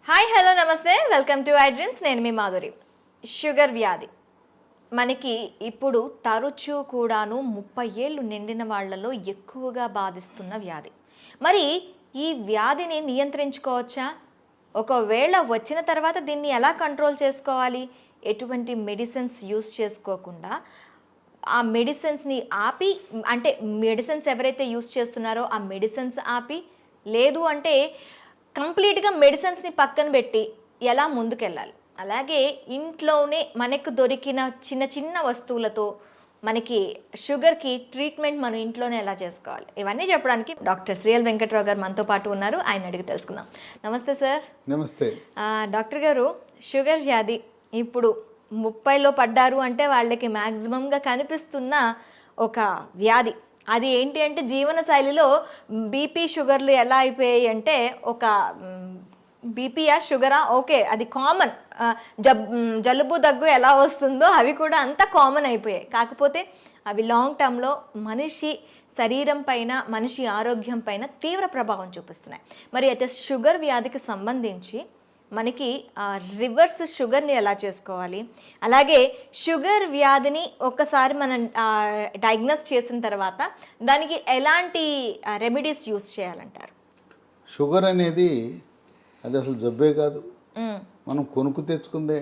Hi hello నమస్తే, welcome to I dreams. నేను మీ Madhuri. Sugar వ్యాధి మనకి ఇప్పుడు తరచూ కూడాను 30 ఏళ్ళు నిండిన వాళ్ళలో ఎక్కువగా బాధిస్తున్న వ్యాధి. మరి ఈ వ్యాధిని నియంత్రించుకోవచ్చా? ఒకవేళ వచ్చిన తర్వాత దీన్ని ఎలా కంట్రోల్ చేసుకోవాలి? ఎటువంటి మెడిసిన్స్ యూస్ చేసుకోకుండా ఆ మెడిసిన్స్ని ఆపి, అంటే మెడిసిన్స్ ఎవరైతే యూస్ చేస్తున్నారో ఆ మెడిసిన్స్ ఆపి, లేదు అంటే కంప్లీట్గా మెడిసిన్స్ని పక్కన పెట్టి ఎలా ముందుకెళ్ళాలి? అలాగే ఇంట్లోనే మనకు దొరికిన చిన్న చిన్న వస్తువులతో మనకి షుగర్కి ట్రీట్మెంట్ మనం ఇంట్లోనే ఎలా చేసుకోవాలి, ఇవన్నీ చెప్పడానికి డాక్టర్ శ్రీఎల్ వెంకట్రావు గారు మనతో పాటు ఉన్నారు. ఆయన అడిగి తెలుసుకుందాం. నమస్తే సార్. నమస్తే డాక్టర్ గారు, షుగర్ వ్యాధి ఇప్పుడు 30లో పడ్డారు అంటే వాళ్ళకి మ్యాక్సిమంగా కనిపిస్తున్న ఒక వ్యాధి. అది ఏంటి అంటే జీవన శైలిలో బీపీ షుగర్లు ఎలా అయిపోయాయి అంటే, ఒక బీపీయా షుగరా ఓకే అది కామన్, జలుబు దగ్గు ఎలా వస్తుందో అవి కూడా అంత కామన్ అయిపోయాయి. కాకపోతే అవి లాంగ్ టర్మ్లో మనిషి శరీరం పైన, మనిషి ఆరోగ్యం పైన తీవ్ర ప్రభావం చూపిస్తున్నాయి. మరి అయితే షుగర్ వ్యాధికి సంబంధించి మనకి రివర్స్ షుగర్ని ఎలా చేసుకోవాలి, అలాగే షుగర్ వ్యాధిని ఒక్కసారి మనం డయాగ్నోస్ చేసిన తర్వాత దానికి ఎలాంటి రెమెడీస్ యూస్ చేయాలంటారు? షుగర్ అనేది అది అసలు జబ్బే కాదు, మనం కొనుక్కు తెచ్చుకుందే.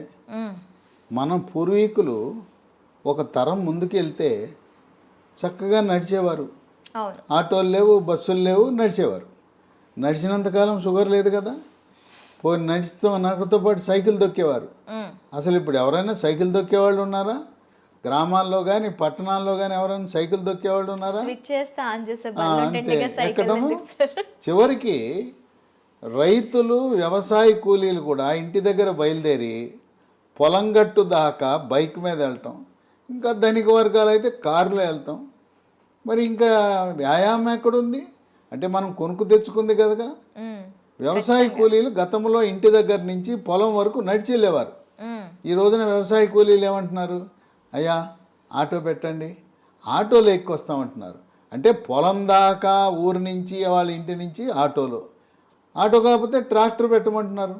మన పూర్వీకులు ఒక తరం ముందుకు వెళ్తే చక్కగా నడిచేవారు. ఆటోలు లేవు, బస్సులు లేవు, నడిచేవారు. నడిచినంతకాలం షుగర్ లేదు కదా. పోయి నడుస్తూ నాకుతో పాటు సైకిల్ దొక్కేవారు. అసలు ఇప్పుడు ఎవరైనా సైకిల్ దొక్కేవాళ్ళు ఉన్నారా? గ్రామాల్లో కానీ పట్టణాల్లో కానీ ఎవరైనా సైకిల్ దొక్కేవాళ్ళు ఉన్నారా? అంతే, ఎక్కడము. చివరికి రైతులు, వ్యవసాయ కూలీలు కూడా ఇంటి దగ్గర బయలుదేరి పొలం గట్టు దాకా బైక్ మీద వెళ్ళటం, ఇంకా ధనిక వర్గాలు అయితే కారులో వెళ్తాం. మరి ఇంకా వ్యాయామం ఎక్కడుంది? అంటే మనం కొనుక్కు తెచ్చుకుంది కదగా. వ్యవసాయ కూలీలు గతంలో ఇంటి దగ్గర నుంచి పొలం వరకు నడిచి వెళ్ళేవారు. ఈ రోజున వ్యవసాయ కూలీలు ఏమంటున్నారు? అయ్యా ఆటో పెట్టండి, ఆటోలో ఎక్కొస్తామంటున్నారు. అంటే పొలం దాకా ఊరి నుంచి వాళ్ళ ఇంటి నుంచి ఆటోలో, ఆటో కాకపోతే ట్రాక్టర్ పెట్టమంటున్నారు.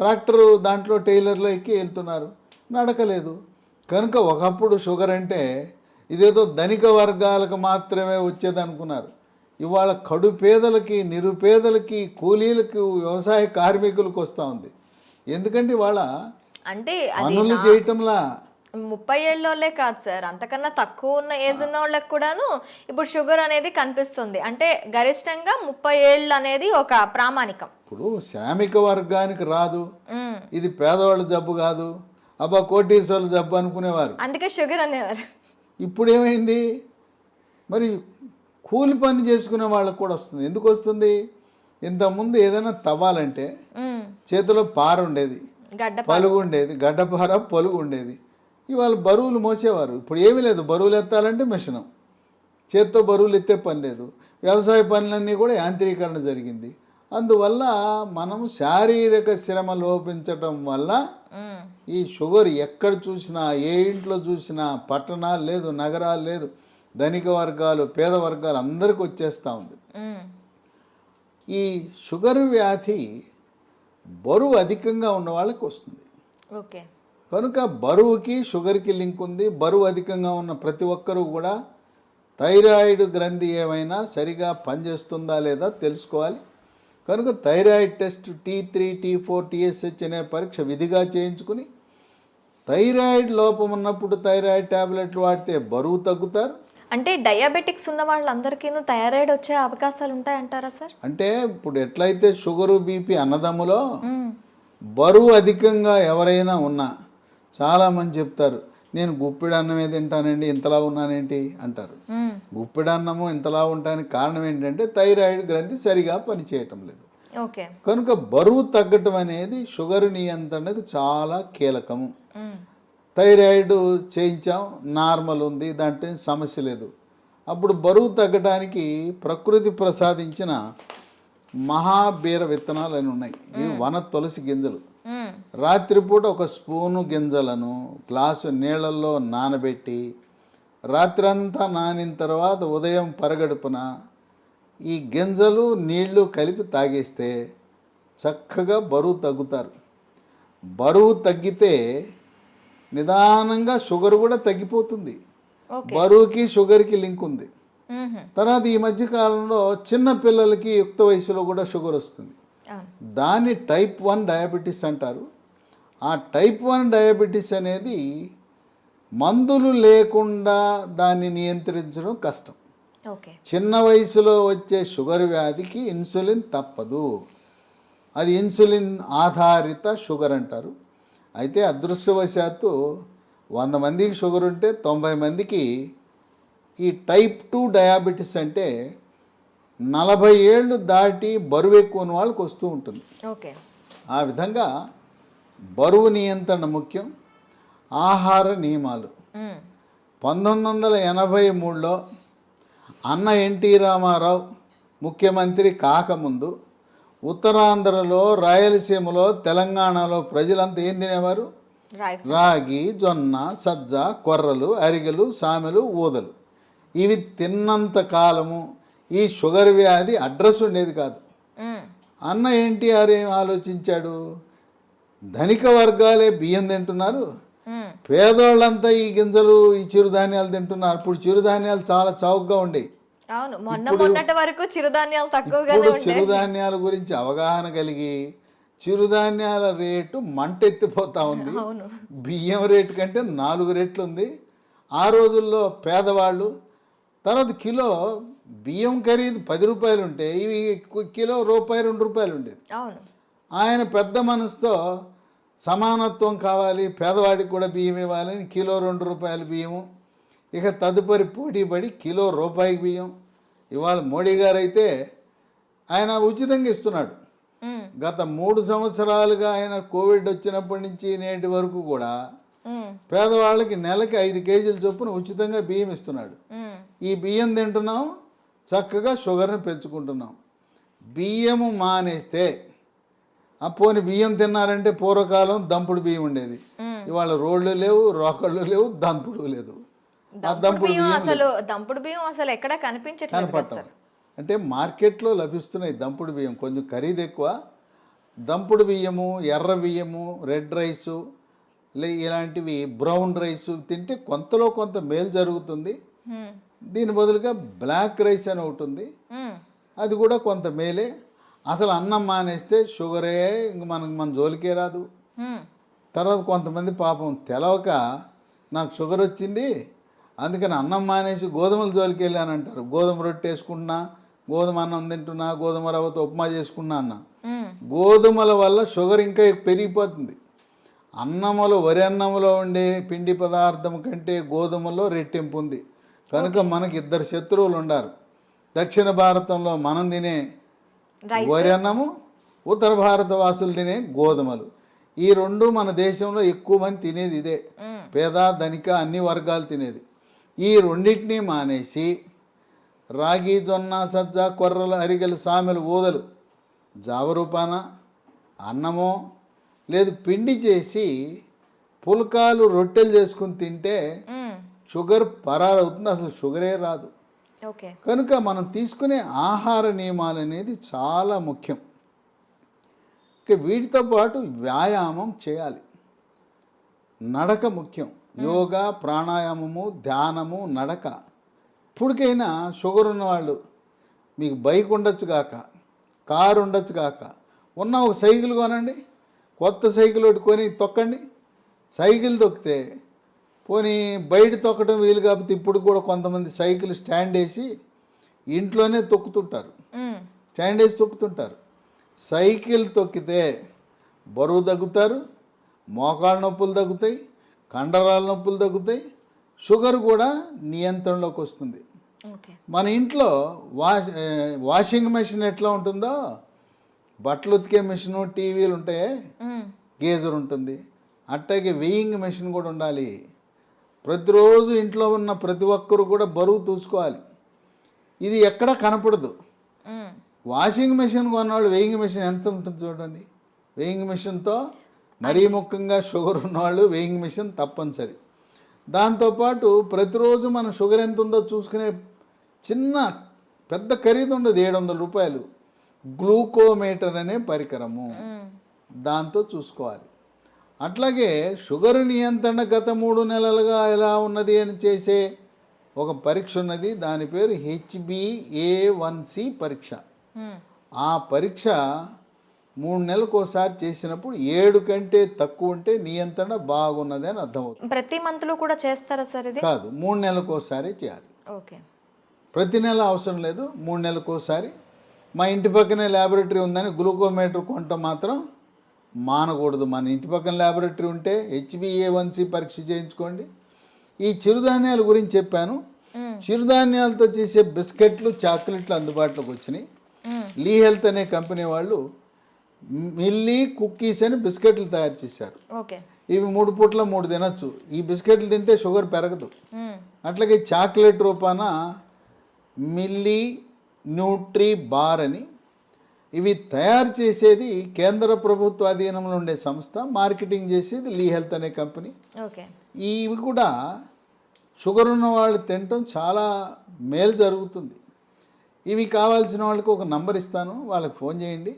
ట్రాక్టర్ దాంట్లో టైలర్లో ఎక్కి వెళ్తున్నారు, నడకలేదు. కనుక ఒకప్పుడు షుగర్ అంటే ఇదేదో ధనిక వర్గాలకు మాత్రమే వచ్చేది అనుకున్నారు. ఇవాళ కడు పేదలకి, నిరుపేదలకి, కూలీలకు, వ్యవసాయ కార్మికులకు వస్తూ ఉంది. ఎందుకంటే వాళ్ళ అంటే పనులు చేయటంలా 30 ఏళ్ళోళ్ళే కాదు సార్, అంతకన్నా తక్కువ ఉన్న ఏజ్ ఉన్న వాళ్ళకి కూడాను ఇప్పుడు షుగర్ అనేది కనిపిస్తుంది. అంటే గరిష్టంగా 30 ఏళ్ళు అనేది ఒక ప్రామాణికం. ఇప్పుడు శ్రామిక వర్గానికి రాదు, ఇది పేదవాళ్ళ జబ్బు కాదు, అబ్బా కోటీశ్వర్ల జబ్బు అనుకునేవారు, అందుకే షుగర్ అనేవారు. ఇప్పుడు ఏమైంది? మరి కూలి పని చేసుకునే వాళ్ళకు కూడా వస్తుంది. ఎందుకు వస్తుంది? ఇంతకుముందు ఏదైనా తవ్వాలంటే చేతిలో పార ఉండేది, పలుగు ఉండేది, గడ్డపార పలుగు ఉండేది. ఇవాళ బరువులు మోసేవారు. ఇప్పుడు ఏమీ లేదు, బరువులు ఎత్తాలంటే మిషను, చేత్తో బరువులు ఎత్తే పని లేదు. వ్యవసాయ పనులన్నీ కూడా యాంత్రీకరణ జరిగింది. అందువల్ల మనము శారీరక శ్రమ లోపించటం వల్ల ఈ షుగర్ ఎక్కడ చూసినా, ఏ ఇంట్లో చూసినా, పట్టణాలు లేదు, నగరాలు లేదు, ధనిక వర్గాలు, పేద వర్గాలు అందరికి వచ్చేస్తూ ఉంది. ఈ షుగర్ వ్యాధి బరువు అధికంగా ఉన్న వాళ్ళకి వస్తుంది. ఓకే. కనుక బరువుకి షుగర్కి లింక్ ఉంది. బరువు అధికంగా ఉన్న ప్రతి ఒక్కరూ కూడా థైరాయిడ్ గ్రంథి ఏమైనా సరిగా పనిచేస్తుందా లేదా తెలుసుకోవాలి. కనుక thyroid test T3, T4, TSH అనే పరీక్ష విధిగా చేయించుకుని, థైరాయిడ్ లోపం ఉన్నప్పుడు థైరాయిడ్ ట్యాబ్లెట్లు వాడితే బరువు తగ్గుతారు. అంటే డయాబెటిక్స్ ఉన్న వాళ్ళందరికీ థైరాయిడ్ వచ్చే అవకాశాలు ఉంటాయంటారా సార్? అంటే ఇప్పుడు ఎట్లయితే షుగరు, బీపీ అన్నదమ్ములో బరువు అధికంగా ఎవరైనా ఉన్నా చాలామంది చెప్తారు, నేను గుప్పిడి అన్నమే తింటానండి, ఇంతలా ఉన్నానేంటి అంటారు. గుప్పిడి అన్నము ఇంతలా ఉండడానికి కారణం ఏంటంటే థైరాయిడ్ గ్రంథి సరిగా పనిచేయటం లేదు. ఓకే. కనుక బరువు తగ్గటం అనేది షుగర్ నియంత్రణకు చాలా కీలకము. థైరాయిడ్ చేయించాం, నార్మల్ ఉంది, దాంట్లో సమస్య లేదు. అప్పుడు బరువు తగ్గడానికి ప్రకృతి ప్రసాదించిన మహాబీర విత్తనాలు అని ఉన్నాయి. ఇవి వన తులసి గింజలు. రాత్రిపూట ఒక స్పూను గింజలను గ్లాసు నీళ్ళల్లో నానబెట్టి రాత్రంతా నానిన తర్వాత ఉదయం పరగడుపున ఈ గింజలు నీళ్లు కలిపి తాగేస్తే చక్కగా బరువు తగ్గుతారు. బరువు తగ్గితే నిదానంగా షుగర్ కూడా తగ్గిపోతుంది. ఓకే. బరువుకి షుగర్కి లింక్ ఉంది. మ్మ్హ. తర్వాత ఈ మధ్య కాలంలో చిన్న పిల్లలకి యుక్త వయసులో కూడా షుగర్ వస్తుంది. అవును. దాన్ని టైప్ 1 డయాబెటీస్ అంటారు. ఆ టైప్ 1 డయాబెటీస్ అనేది మందులు లేకుండా దాన్ని నియంత్రించడం కష్టం. ఓకే. చిన్న వయసులో వచ్చే షుగర్ వ్యాధికి ఇన్సులిన్ తప్పదు. అది ఇన్సులిన్ ఆధారిత షుగర్ అంటారు. అయితే అదృష్టవశాత్తు 100 మందికి షుగర్ ఉంటే 90 మందికి ఈ టైప్ 2 డయాబెటీస్ అంటే 40 ఏళ్ళు దాటి బరువు ఎక్కువ ఉన్న వాళ్ళకి వస్తూ ఉంటుంది. ఓకే. ఆ విధంగా బరువు నియంత్రణ ముఖ్యం. ఆహార నియమాలు. మ్మ్. 1983లో అన్న ఎన్టీ రామారావు ముఖ్యమంత్రి కాకముందు ఉత్తరాంధ్రలో, రాయలసీమలో, తెలంగాణలో ప్రజలంతా ఏం తినేవారు? రైస్. రాగి, జొన్న, సజ్జ, కొర్రలు, అరిగెలు, సామెలు, ఊదలు. ఇవి తిన్నంత కాలము ఈ షుగర్ వ్యాధి అడ్రస్ ఉండేది కాదు. మ్మ్. అన్న ఎన్టీఆర్ ఏం ఆలోచించాడు? ధనిక వర్గాలే బియ్యం తింటున్నారు, మ్మ్. పేదోళ్ళంతా ఈ గింజలు, ఈ చిరుధాన్యాలు తింటున్నారు. ఇప్పుడు చిరుధాన్యాలు చాలా చౌకగా ఉండేవి. అవును, మొన్నటి వరకు చిరుధాన్యాలు తక్కువగానే ఇప్పుడు ఉంటాయి. చిరుధాన్యాల గురించి అవగాహన కలిగి చిరుధాన్యాల రేటు మంటెత్తిపోతా ఉంది. అవును. బియ్యం రేటు కంటే 4 రెట్లు ఉంది. ఆ రోజుల్లో పేదవాళ్ళు తర్వాత కిలో బియ్యం ఖరీదు 10 రూపాయలు ఉంటే ఇవి కిలో రూపాయి 2 రూపాయలు ఉండేది. అవును. ఆయన పెద్ద మనసుతో సమానత్వం కావాలి, పేదవాడికి కూడా బియ్యం ఇవ్వాలని కిలో 2 రూపాయల బియ్యము. ఇక తదుపరి పోటీపడి కిలో రూపాయి బియ్యం. ఇవాళ మోడీ గారు అయితే ఆయన ఉచితంగా ఇస్తున్నాడు. మ్మ్. గత 3 సంవత్సరాలుగా ఆయన కోవిడ్ వచ్చినప్పటి నుంచి నేటి వరకు కూడా మ్మ్. పేదవాళ్ళకి నెలకి 5 కేజీల చొప్పున ఉచితంగా బియ్యం ఇస్తున్నాడు. మ్మ్. ఈ బియ్యం తింటున్నాం, చక్కగా షుగర్ని పెంచుకుంటున్నాం. బియ్యము మానేస్తే పోని బియ్యం తిన్నారంటే పూర్వకాలం దంపుడు బియ్యం ఉండేది. ఇవాళ రోళ్ళు లేవు, రోకళ్ళు లేవు, దంపుడు లేదు. ఆ దంపుడు బియ్యం దంపుడు బియ్యం అసలు ఎక్కడ కనిపించట్లేదు కదా కనపడటం సార్. అంటే మార్కెట్లో లభిస్తున్నాయి దంపుడు బియ్యం, కొంచెం ఖరీదు ఎక్కువ. దంపుడు బియ్యము, ఎర్ర బియ్యము, రెడ్ రైసు, ఇలాంటివి బ్రౌన్ రైసు తింటే కొంతలో కొంత మేలు జరుగుతుంది. మ్మ్. దీని బదులుగా బ్లాక్ రైస్ అని ఒకటి ఉంది, మ్మ్. అది కూడా కొంత మేలే. అసలు అన్నం మానేస్తే షుగరే ఇంక మన జోలికే రాదు. మ్మ్. తర్వాత కొంతమంది పాపం తెలవక నాకు షుగర్ వచ్చింది అందుకని అన్నం మానేసి గోధుమల జోలికి వెళ్ళాను అంటారు. గోధుమ రొట్టె వేసుకుంటున్నా, గోధుమ అన్నం తింటున్నా, గోధుమ రవ్వతో ఉప్మా చేసుకున్నా అన్న. మ్మ్. గోధుమల వల్ల షుగర్ ఇంకా పెరిగిపోతుంది. అన్నములో, వరి అన్నములో ఉండే పిండి పదార్థం కంటే గోధుమలో రెట్టింపు ఉంది. కనుక మనకి 2 శత్రువులు ఉండారు. దక్షిణ భారతంలో మనం తినే రైస్. వరి అన్నము, ఉత్తర భారత వాసులు తినే గోధుమలు. ఈ 2 మన దేశంలో ఎక్కువ మంది తినేది ఇదే. మ్మ్. పేద, ధనిక అన్ని వర్గాలు తినేది. ఈ రెండింటినీ మానేసి రాగి, జొన్న, సజ్జ, కొర్రలు, అరిగెలు, సామెలు, ఊదలు జావరూపాన అన్నమో లేదు పిండి చేసి పుల్కాలు, రొట్టెలు చేసుకుని తింటే మ్మ్. షుగర్ పరారవుతుంది, అసలు షుగరే రాదు. ఓకే. కనుక మనం తీసుకునే ఆహార నియమాలు అనేది చాలా ముఖ్యం. ఇక వీటితో పాటు వ్యాయామం చేయాలి. నడక ముఖ్యం. యోగా, ప్రాణాయామము, ధ్యానము, నడక. ఇప్పటికైనా షుగర్ ఉన్నవాళ్ళు మీకు బైక్ ఉండొచ్చు కాక, కారు ఉండొచ్చు కాక, ఉన్న ఒక సైకిల్ కొనండి, కొత్త సైకిల్ ఒకటి కొని తొక్కండి. సైకిల్ తొక్కితే పోనీ బయట తొక్కడం వీలు కాకపోతే ఇప్పుడు కూడా కొంతమంది సైకిల్ స్టాండ్ వేసి ఇంట్లోనే తొక్కుతుంటారు, మ్మ్. స్టాండ్ వేసి తొక్కుతుంటారు. సైకిల్ తొక్కితే బరువు తగ్గుతారు, మోకాళ్ళ నొప్పులు తగ్గుతాయి, కండరాల నొప్పులు తగ్గుతాయి, షుగర్ కూడా నియంత్రణలోకి వస్తుంది. ఓకే. మన ఇంట్లో వాషింగ్ మెషిన్ ఎట్లా ఉంటుందో, బట్టలు ఉతికే మెషిన్, టీవీలు ఉంటాయి, మ్మ్. గేజర్ ఉంటుంది, అట్టాగే వెయింగ్ మెషిన్ కూడా ఉండాలి. ప్రతిరోజు ఇంట్లో ఉన్న ప్రతి ఒక్కరు కూడా బరువు చూసుకోవాలి. ఇది ఎక్కడ కనపడదు. మ్మ్. వాషింగ్ మెషిన్ కొన్నవాళ్ళు వెయింగ్ మెషిన్ ఎంత ఉంటుంది చూడండి. వెయింగ్ మెషిన్తో మరీ ముఖ్యంగా షుగర్ ఉన్నవాళ్ళు వెయింగ్ మెషిన్ తప్పనిసరి. దాంతోపాటు ప్రతిరోజు మన షుగర్ ఎంత ఉందో చూసుకునే చిన్న పెద్ద ఖరీదు ఉండదు, 700 రూపాయలు. గ్లూకోమీటర్ అనే పరికరము, దాంతో చూసుకోవాలి. అట్లాగే షుగర్ నియంత్రణ గత 3 నెలలుగా ఎలా ఉన్నది అని చేసే ఒక పరీక్ష ఉన్నది, దాని పేరు HbA1c పరీక్ష. ఆ పరీక్ష 3 నెలలకు ఒకసారి చేసినప్పుడు 7 కంటే తక్కువ ఉంటే నియంత్రణ బాగున్నది అని అర్థమవుతుంది. ప్రతి మంత్లో కూడా చేస్తారా సార్ ఇది? కాదు, 3 నెలలకు ఒకసారి చేయాలి. ఓకే. ప్రతి నెల అవసరం లేదు, 3 నెలలకు ఒకసారి. మా ఇంటి పక్కనే ల్యాబొరేటరీ ఉందని గ్లూకోమీటర్ కొంట మాత్రం మానకూడదు. మన ఇంటి పక్కన ల్యాబొరేటరీ ఉంటే HbA1c పరీక్ష చేయించుకోండి. ఈ చిరుధాన్యాల గురించి చెప్పాను. చిరుధాన్యాలతో చేసే బిస్కెట్లు, చాక్లెట్లు అందుబాటులోకి వచ్చినాయి. లీ హెల్త్ అనే కంపెనీ వాళ్ళు మిల్లీ కుక్కీస్ అని బిస్కెట్లు తయారు చేశారు. ఓకే. ఇవి 3 పూట్ల 3 తినచ్చు. ఈ బిస్కెట్లు తింటే షుగర్ పెరగదు. అట్లాగే చాక్లెట్ రూపాన మిల్లీ న్యూట్రీ బార్ అని, ఇవి తయారు చేసేది కేంద్ర ప్రభుత్వ అధీనంలో ఉండే సంస్థ, మార్కెటింగ్ చేసేది లీ హెల్త్ అనే కంపెనీ. ఓకే. ఇవి కూడా షుగర్ ఉన్న వాళ్ళు తినటం చాలా మేలు జరుగుతుంది. ఇవి కావాల్సిన వాళ్ళకి ఒక నంబర్ ఇస్తాను, వాళ్ళకి ఫోన్ చేయండి.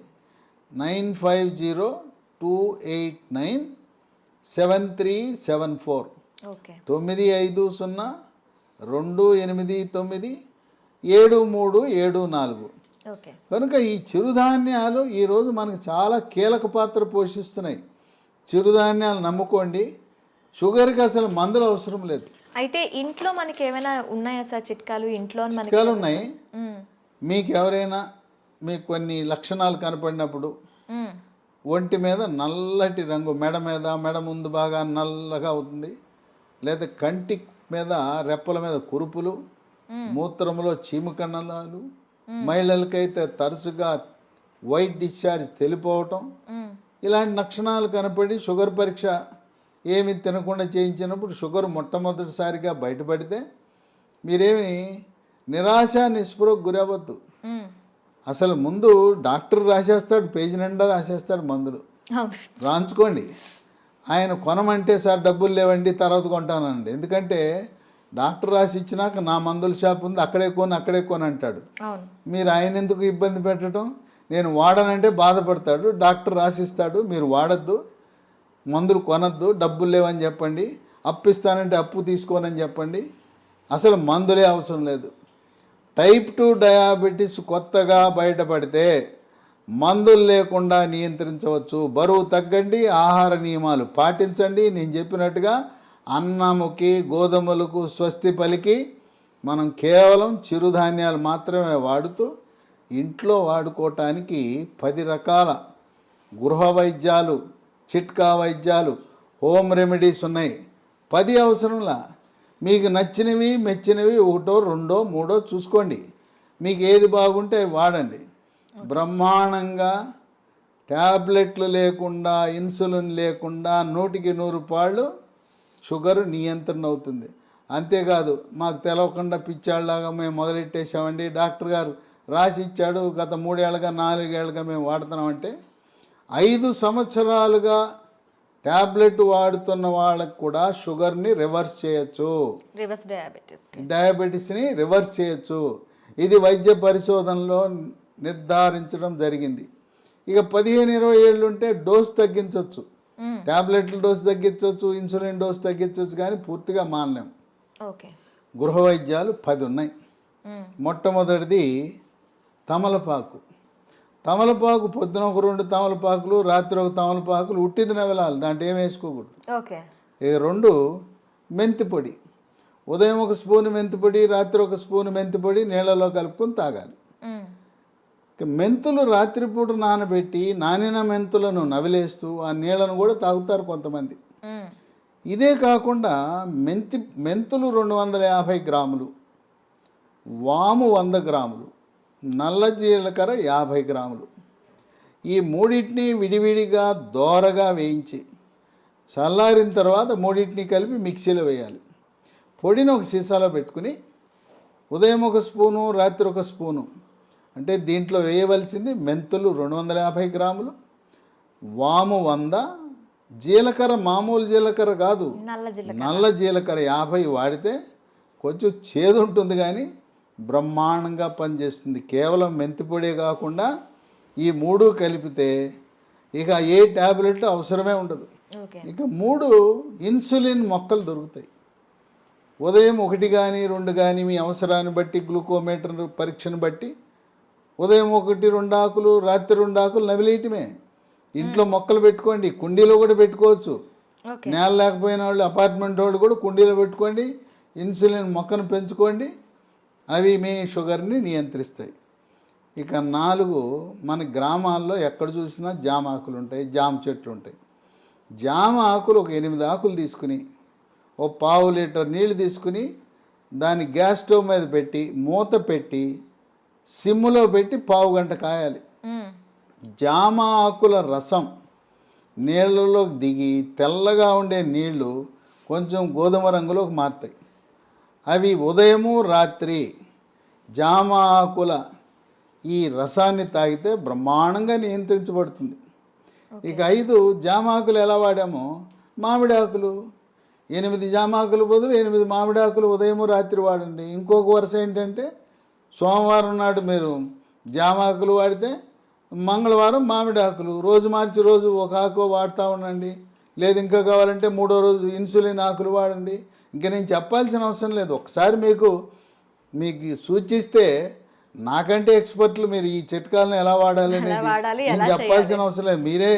9502897374. ఓకే. 9502897374. ఓకే. కనుక ఈ చిరుధాన్యాలు ఈరోజు మనకు చాలా కీలక పాత్ర పోషిస్తున్నాయి. చిరుధాన్యాలు నమ్ముకోండి. షుగర్కి అసలు మందులు అవసరం లేదు. అయితే ఇంట్లో మనకి ఏమైనా ఉన్నాయా సార్ చిట్కాలు? ఇంట్లో చిట్కాలు ఉన్నాయి. మీకు ఎవరైనా మీకు కొన్ని లక్షణాలు కనపడినప్పుడు ఒంటి మీద నల్లటి రంగు, మెడ ముందు బాగా నల్లగా అవుతుంది, లేదా కంటి మీద రెప్పల మీద కురుపులు, మూత్రంలో చీమకణాలు, మహిళలకైతే తరచుగా వైట్ డిశ్చార్జ్ తెలిపోవటం, ఇలాంటి లక్షణాలు కనపడి షుగర్ పరీక్ష ఏమి తినకుండా చేయించినప్పుడు షుగర్ మొట్టమొదటిసారిగా బయటపడితే మీరేమి నిరాశ నిస్పృహకు గురవద్దు. అసలు ముందు డాక్టర్ రాసేస్తాడు, పేజీ నిండా రాసేస్తాడు మందులు, రాంచుకోండి. ఆయన కొనమంటే సార్ డబ్బులు లేవండి తర్వాత కొంటానండి, ఎందుకంటే డాక్టర్ రాసి ఇచ్చినాక నా మందుల షాప్ ఉంది అక్కడే కొని అంటాడు. మీరు ఆయన ఎందుకు ఇబ్బంది పెట్టడం? నేను వాడనంటే బాధపడతాడు. డాక్టర్ రాసిస్తాడు, మీరు వాడద్దు, మందులు కొనద్దు, డబ్బులు లేవని చెప్పండి, అప్పు ఇస్తానంటే అప్పు తీసుకోనని చెప్పండి. అసలు మందులే అవసరం లేదు. టైప్ 2 డయాబెటీస్ కొత్తగా బయటపడితే మందులు లేకుండా నియంత్రించవచ్చు. బరువు తగ్గండి, ఆహార నియమాలు పాటించండి. నేను చెప్పినట్టుగా అన్నముకి గోధుమలకు స్వస్తి పలికి మనం కేవలం చిరుధాన్యాలు మాత్రమే వాడుతూ ఇంట్లో వాడుకోవటానికి 10 రకాల గృహ వైద్యాలు, చిట్కా వైద్యాలు, హోమ్ రెమెడీస్ ఉన్నాయి. 10 అవసరంలా. మీకు నచ్చినవి మెచ్చినవి 1, 2, 3 చూసుకోండి. మీకు ఏది బాగుంటే వాడండి. బ్రహ్మాండంగా ట్యాబ్లెట్లు లేకుండా, ఇన్సులిన్ లేకుండా 100కి 100 పాళ్ళు షుగర్ నియంత్రణ అవుతుంది. అంతేకాదు మాకు తెలవకుండా పిచ్చాళ్ళలాగా మేము మొదలెట్టేసామండి, డాక్టర్ గారు రాసి ఇచ్చాడు, గత 3 ఏళ్ళగా 4 ఏళ్ళగా మేము వాడుతున్నామంటే 5 సంవత్సరాలుగా ట్యాబ్లెట్ వాడుతున్న వాళ్ళకు కూడా షుగర్ని రివర్స్ చేయొచ్చు, డయాబెటీస్ని రివర్స్ చేయొచ్చు. ఇది వైద్య పరిశోధనలో నిర్ధారించడం జరిగింది. ఇక 15-20 ఏళ్ళు ఉంటే డోస్ తగ్గించవచ్చు, ట్యాబ్లెట్ల డోస్ తగ్గించవచ్చు, ఇన్సులిన్ డోస్ తగ్గించవచ్చు, కానీ పూర్తిగా మానలేం. గృహ వైద్యాలు 10 ఉన్నాయి. మొట్టమొదటిది తమలపాకు. తమలపాకు పొద్దున ఒక 2 తమలపాకులు, రాత్రి ఒక తమలపాకులు ఉట్టిది నవలాలి, దాంట్లో ఏం వేసుకోకూడదు. ఇక 2 మెంతిపొడి. ఉదయం 1 స్పూను మెంతిపొడి, రాత్రి 1 స్పూను మెంతిపొడి నీళ్ళలో కలుపుకొని తాగాలి. ఇక మెంతులు రాత్రిపూట నానబెట్టి నానిన మెంతులను నవిలేస్తూ ఆ నీళ్ళను కూడా తాగుతారు కొంతమంది. ఇదే కాకుండా మెంతులు 250 గ్రాములు, వాము 100 గ్రాములు, నల్ల జీలకర్ర 50 గ్రాములు. ఈ మూడింటిని విడివిడిగా దోరగా వేయించి చల్లారిన తర్వాత మూడింటిని కలిపి మిక్సీలో వేయాలి. పొడిని ఒక సీసాలో పెట్టుకుని ఉదయం 1 స్పూను, రాత్రి 1 స్పూను, అంటే దీంట్లో వేయవలసింది మెంతులు 250 గ్రాములు, వాము 100, జీలకర్ర మామూలు జీలకర్ర కాదు, నల్ల జీలకర్ర 50 వాడితే కొంచెం చేదు ఉంటుంది కానీ బ్రహ్మాండంగా పనిచేస్తుంది. కేవలం మెంతిపొడే కాకుండా ఈ మూడు కలిపితే ఇక ఏ ట్యాబ్లెట్ అవసరమే ఉండదు. ఓకే. ఇక 3 ఇన్సులిన్ మొక్కలు దొరుకుతాయి. ఉదయం 1 కానీ 2 కానీ మీ అవసరాన్ని బట్టి గ్లూకోమీటర్ పరీక్షను బట్టి ఉదయం 1, 2 ఆకులు, రాత్రి 2 ఆకులు నవిలేయటమే. ఇంట్లో మొక్కలు పెట్టుకోండి, కుండీలో కూడా పెట్టుకోవచ్చు. ఓకే. నేల లేకపోయిన వాళ్ళు, అపార్ట్మెంట్ వాళ్ళు కూడా కుండీలో పెట్టుకోండి, ఇన్సులిన్ మొక్కను పెంచుకోండి. అవి మీ షుగర్ని నియంత్రిస్తాయి. ఇక 4 మన గ్రామాల్లో ఎక్కడ చూసినా జామ ఆకులు ఉంటాయి, జామ చెట్లు ఉంటాయి. జామ ఆకులు ఒక 8 ఆకులు తీసుకుని ఓ 1/2 లీటర్ నీళ్లు తీసుకుని దాన్ని గ్యాస్ స్టవ్ మీద పెట్టి మూత పెట్టి సిమ్లో పెట్టి 1/2 గంట కాయాలి. జామ ఆకుల రసం నీళ్ళలోకి దిగి తెల్లగా ఉండే నీళ్లు కొంచెం గోధుమ రంగులోకి మారుతాయి. అవి ఉదయము రాత్రి జామ ఆకుల ఈ రసాన్ని తాగితే బ్రహ్మాండంగా నియంత్రించబడుతుంది. ఇక 5 జామ ఆకులు ఎలా వాడామో, మామిడి ఆకులు 8 జామ ఆకులు బదులు 8 మామిడి ఆకులు ఉదయము రాత్రి వాడండి. ఇంకొక వరుస ఏంటంటే సోమవారం నాడు మీరు జామ ఆకులు వాడితే మంగళవారం మామిడి ఆకులు, రోజు మార్చి రోజు ఒక ఆకు వాడుతూ ఉండండి. లేదు ఇంకా కావాలంటే 3వ రోజు ఇన్సులిన్ ఆకులు వాడండి. ఇంకా నేను చెప్పాల్సిన అవసరం లేదు. ఒకసారి మీకు సూచిస్తే నాకంటే ఎక్స్పర్ట్లు మీరు ఈ చిట్కాలను ఎలా వాడాలి అనేది నేను చెప్పాల్సిన అవసరం లేదు. మీరే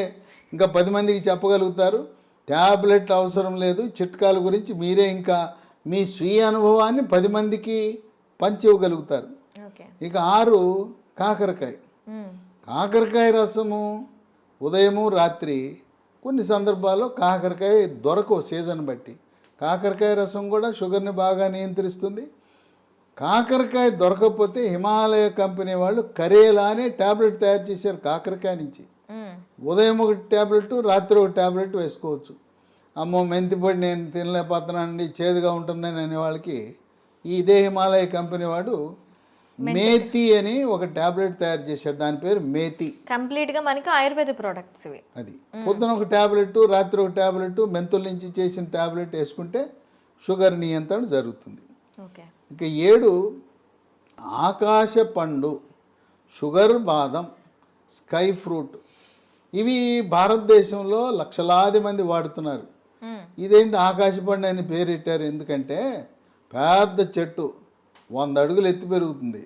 ఇంకా 10 మందికి చెప్పగలుగుతారు. ట్యాబ్లెట్ అవసరం లేదు. చిట్కాల గురించి మీరే ఇంకా మీ స్వీయ అనుభవాన్ని 10 మందికి పంచివ్వగలుగుతారు. ఇక 6 కాకరకాయ. కాకరకాయ రసము ఉదయము రాత్రి కొన్ని సందర్భాల్లో కాకరకాయ దొరకవు సీజన్ బట్టి. కాకరకాయ రసం కూడా షుగర్ని బాగా నియంత్రిస్తుంది. కాకరకాయ దొరకకపోతే హిమాలయ కంపెనీ వాళ్ళు కరేలా అనే ట్యాబ్లెట్ తయారు చేశారు కాకరకాయ నుంచి. ఉదయం 1 ట్యాబ్లెట్, రాత్రి 1 ట్యాబ్లెట్ వేసుకోవచ్చు. అమ్మో మెంతిపొడి నేను తినలేకపోతున్నానండి, చేదుగా ఉంటుందని అనే వాళ్ళకి ఇదే హిమాలయ కంపెనీ వాడు మేతి అని ఒక ట్యాబ్లెట్ తయారు చేశాడు. దాని పేరు మేతి. కంప్లీట్గా మనకి ఆయుర్వేద ప్రోడక్ట్స్ ఇవి. అది పొద్దున 1 ట్యాబ్లెట్, రాత్రి 1 ట్యాబ్లెట్, మెంతుల నుంచి చేసిన ట్యాబ్లెట్ వేసుకుంటే షుగర్ నియంత్రణ జరుగుతుంది. ఓకే. ఇక 7 ఆకాశ పండు, షుగర్ బాదం, స్కై ఫ్రూట్. ఇవి భారతదేశంలో లక్షలాది మంది వాడుతున్నారు. ఇదేంటి ఆకాశ పండు అని పేరెట్టారు ఎందుకంటే పెద్ద చెట్టు 100 అడుగులు ఎత్తి పెరుగుతుంది.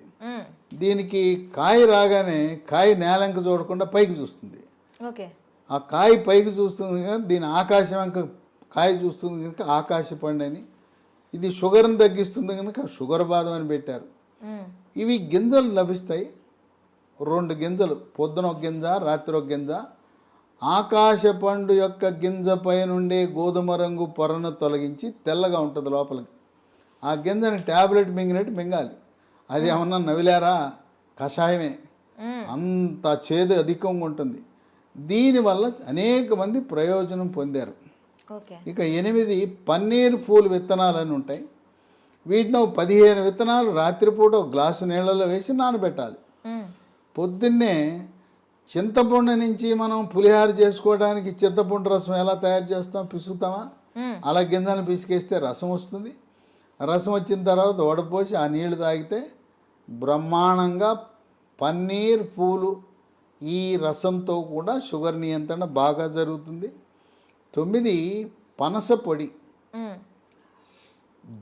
దీనికి కాయ రాగానే కాయ నేలంక చూడకుండా పైకి చూస్తుంది. ఓకే. ఆ కాయ పైకి చూస్తుంది కనుక దీని ఆకాశం వెంక కాయ చూస్తుంది కనుక ఆకాశ పండు అని. ఇది షుగర్ని తగ్గిస్తుంది కనుక షుగర్ బాదం అని పెట్టారు. ఇవి గింజలు లభిస్తాయి. 2 గింజలు, పొద్దున 1 గింజ, రాత్రి 1 గింజ. ఆకాశ పండు యొక్క గింజ పై నుండే గోధుమ రంగు పొరను తొలగించి తెల్లగా ఉంటుంది లోపలికి. ఆ గింజని ట్యాబ్లెట్ మింగినట్టు మింగాలి. అది ఏమన్నా నవిలారా, కషాయమే. అంత చేదు అధికంగా ఉంటుంది. దీనివల్ల అనేక మంది ప్రయోజనం పొందారు. ఇక 8 పన్నీర్ పూలు విత్తనాలు అని ఉంటాయి. వీటిని 15 విత్తనాలు రాత్రిపూట 1 గ్లాసు నీళ్ళలో వేసి నానబెట్టాలి. పొద్దున్నే చింతపండు నుంచి మనం పులిహార చేసుకోవడానికి చింతపండు రసం ఎలా తయారు చేస్తాం, పిసుకుతామా, అలా గింజలను పిసికేస్తే రసం వస్తుంది. రసం వచ్చిన తర్వాత వడపోసి ఆ నీళ్లు తాగితే బ్రహ్మాండంగా పన్నీర్ పూలు ఈ రసంతో కూడా షుగర్ నియంత్రణ బాగా జరుగుతుంది. 9 పనస పొడి.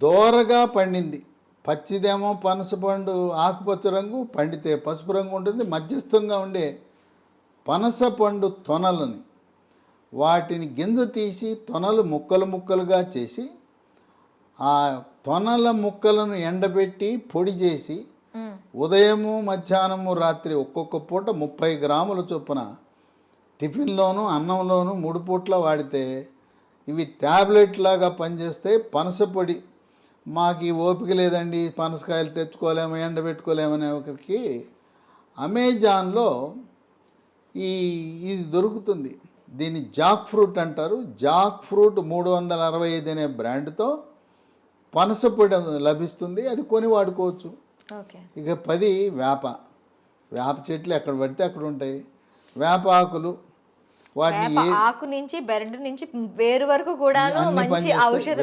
దోరగా పండింది, పచ్చిదేమో పనస పండు ఆకుపచ్చ రంగు, పండితే పసుపు రంగు ఉంటుంది. మధ్యస్థంగా ఉండే పనస పండు తొనలని వాటిని గింజ తీసి తొనలు ముక్కలు ముక్కలుగా చేసి ఆ తొనల ముక్కలను ఎండబెట్టి పొడి చేసి ఉదయము మధ్యాహ్నము రాత్రి ఒక్కొక్క పూట 30 గ్రాముల చొప్పున టిఫిన్లోను అన్నంలోను 3 పూట్ల వాడితే ఇవి ట్యాబ్లెట్ లాగా పనిచేస్తే. పనస పొడి మాకు ఈ ఓపిక లేదండి, పనసకాయలు తెచ్చుకోలేము, ఎండబెట్టుకోలేమనే ఒకరికి అమెజాన్లో ఇది దొరుకుతుంది. దీన్ని జాక్ ఫ్రూట్ అంటారు. జాక్ ఫ్రూట్ 365 అనే బ్రాండ్తో పనస పొడి లభిస్తుంది. అది కొని వాడుకోవచ్చు. ఇక 10 వేప చెట్లు ఎక్కడ పడితే అక్కడ ఉంటాయి. వేప ఆకులు, వాటిని ఆకు నుంచి బెరడు నుంచి వేరు వరకు కూడా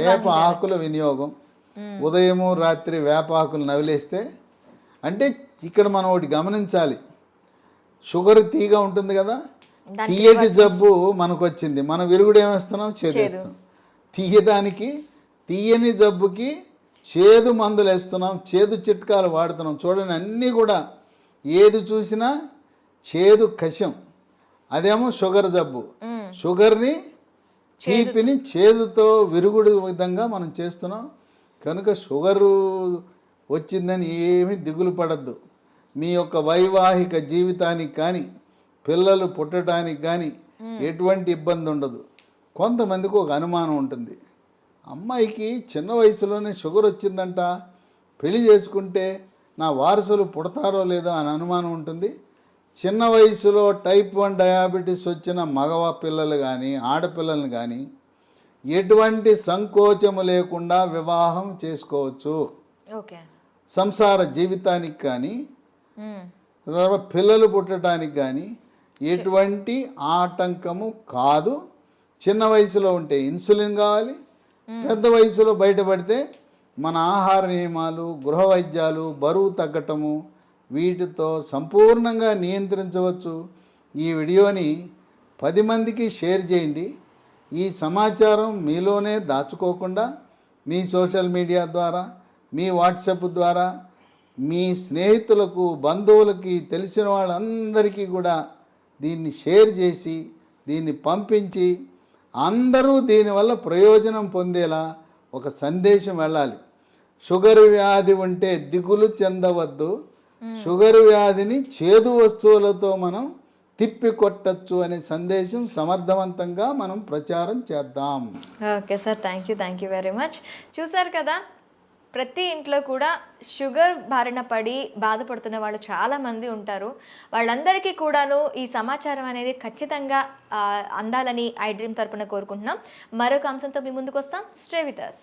వేప ఆకుల వినియోగం. ఉదయము రాత్రి వేప ఆకులు నవిలేస్తే, అంటే ఇక్కడ మనం ఒకటి గమనించాలి, షుగర్ తీగా ఉంటుంది కదా, దానికి తీయటి జబ్బు మనకు వచ్చింది, మన విరుగుడు ఏమేస్తున్నాం, చేదేస్తాం. తీయదానికి, తీయని జబ్బుకి చేదు మందులు వేస్తున్నాం, చేదు చిట్కాలు వాడుతున్నాం. చూడండి, అన్నీ కూడా ఏది చూసినా చేదు కషం. అదేమో షుగర్ జబ్బు, షుగర్ని తీపిని చేదుతో విరుగుడు విధంగా మనం చేస్తున్నాం. కనుక షుగరు వచ్చిందని ఏమీ దిగులు పడద్దు. మీ యొక్క వైవాహిక జీవితానికి కానీ పిల్లలు పుట్టడానికి కానీ ఎటువంటి ఇబ్బంది ఉండదు. కొంతమందికి ఒక అనుమానం ఉంటుంది, అమ్మాయికి చిన్న వయసులోనే షుగర్ వచ్చిందంట, పెళ్లి చేసుకుంటే నా వారసులు పుడతారో లేదో అని అనుమానం ఉంటుంది. చిన్న వయసులో టైప్ 1 డయాబెటీస్ వచ్చిన మగవ పిల్లలు కానీ ఆడపిల్లలను కానీ ఎటువంటి సంకోచము లేకుండా వివాహం చేసుకోవచ్చు. ఓకే. సంసార జీవితానికి కానీ తర్వాత పిల్లలు పుట్టడానికి కానీ ఎటువంటి ఆటంకము కాదు. చిన్న వయసులో ఉంటే ఇన్సులిన్ కావాలి, పెద్ద వయసులో బయటపడితే మన ఆహార నియమాలు, గృహ వైద్యాలు, బరువు తగ్గటము, వీటితో సంపూర్ణంగా నియంత్రించవచ్చు. ఈ వీడియోని 10 మందికి షేర్ చేయండి. ఈ సమాచారం మీలోనే దాచుకోకుండా మీ సోషల్ మీడియా ద్వారా, మీ వాట్సాప్ ద్వారా, మీ స్నేహితులకు, బంధువులకి, తెలిసిన వాళ్ళందరికీ కూడా దీన్ని షేర్ చేసి దీన్ని పంపించి అందరూ దీనివల్ల ప్రయోజనం పొందేలా ఒక సందేశం వెళ్ళాలి. షుగర్ వ్యాధి ఉంటే దిగులు చెందవద్దు, షుగర్ వ్యాధిని చేదు వస్తువులతో మనం తిప్పి కొట్టచ్చు అనే సందేశం సమర్థవంతంగా మనం ప్రచారం చేద్దాం. Okay sir, thank you very much. చూసారు కదా, ప్రతి ఇంట్లో కూడా షుగర్ బారిన పడి బాధపడుతున్న వాళ్ళు చాలామంది ఉంటారు. వాళ్ళందరికీ కూడాను ఈ సమాచారం అనేది ఖచ్చితంగా అందాలని ఐ డ్రీమ్ తరపున కోరుకుంటున్నాం. మరొక అంశంతో మీ ముందుకు వస్తాం. Stay with us.